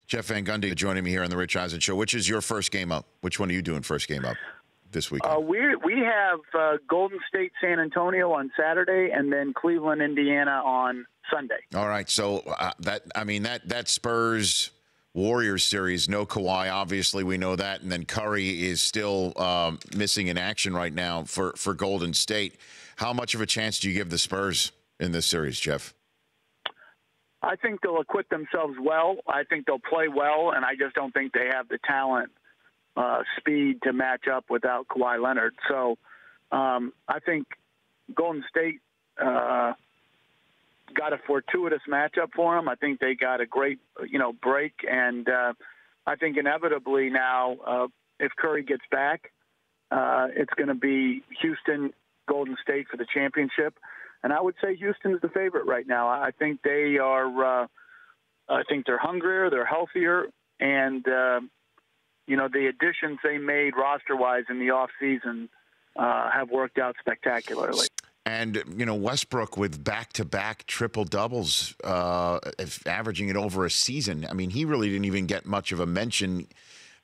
Jeff Van Gundy joining me here on the Rich Eisen Show. Which is your first game up? Which one are you doing first game up this weekend? We have Golden State San Antonio on Saturday and then Cleveland, Indiana on Sunday. All right. So that Spurs Warriors series, no Kawhi, obviously we know that, and then Curry is still missing in action right now for Golden State. How much of a chance do you give the Spurs in this series, Jeff? I think they'll acquit themselves well. I think they'll play well, and I just don't think they have the talent, speed to match up without Kawhi Leonard. So I think Golden State got a fortuitous matchup for them. I think they got a great, break, and I think inevitably now, if Curry gets back, it's going to be Houston, Golden State for the championship. And I would say Houston's the favorite right now. I think they are. I think they're hungrier, they're healthier, and the additions they made roster-wise in the offseason have worked out spectacularly. And, Westbrook with back-to-back triple-doubles, averaging it over a season. I mean, he really didn't even get much of a mention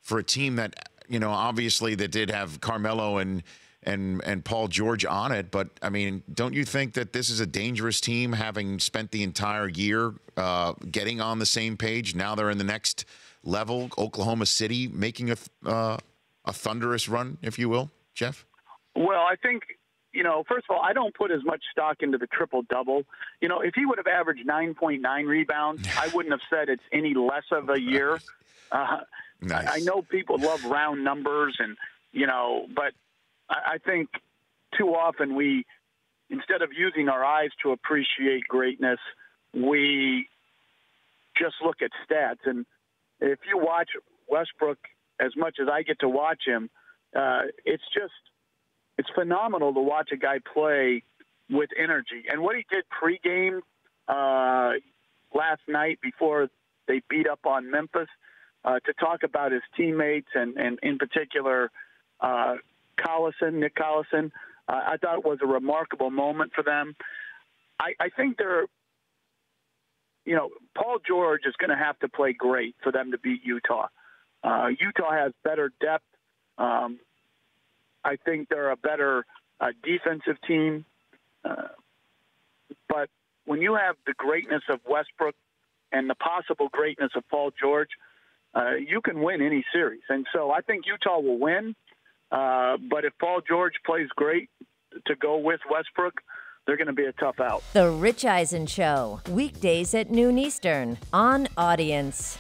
for a team that, obviously that did have Carmelo and Paul George on it. But, I mean, don't you think that this is a dangerous team, having spent the entire year getting on the same page? Now they're in the next level, Oklahoma City, making a thunderous run, if you will, Jeff? Well, I think – first of all, I don't put as much stock into the triple-double. If he would have averaged 9.9 rebounds, I wouldn't have said it's any less of a year. Nice. I know people love round numbers, but I think too often we, instead of using our eyes to appreciate greatness, we just look at stats. And if you watch Westbrook as much as I get to watch him, it's phenomenal to watch a guy play with energy. And what he did pregame last night before they beat up on Memphis, to talk about his teammates and in particular Nick Collison, I thought it was a remarkable moment for them. I think Paul George is going to have to play great for them to beat Utah. Utah has better depth. I think they're a better defensive team. But when you have the greatness of Westbrook and the possible greatness of Paul George, you can win any series. And so I think Utah will win. But if Paul George plays great to go with Westbrook, they're going to be a tough out. The Rich Eisen Show, weekdays at noon Eastern on Audience.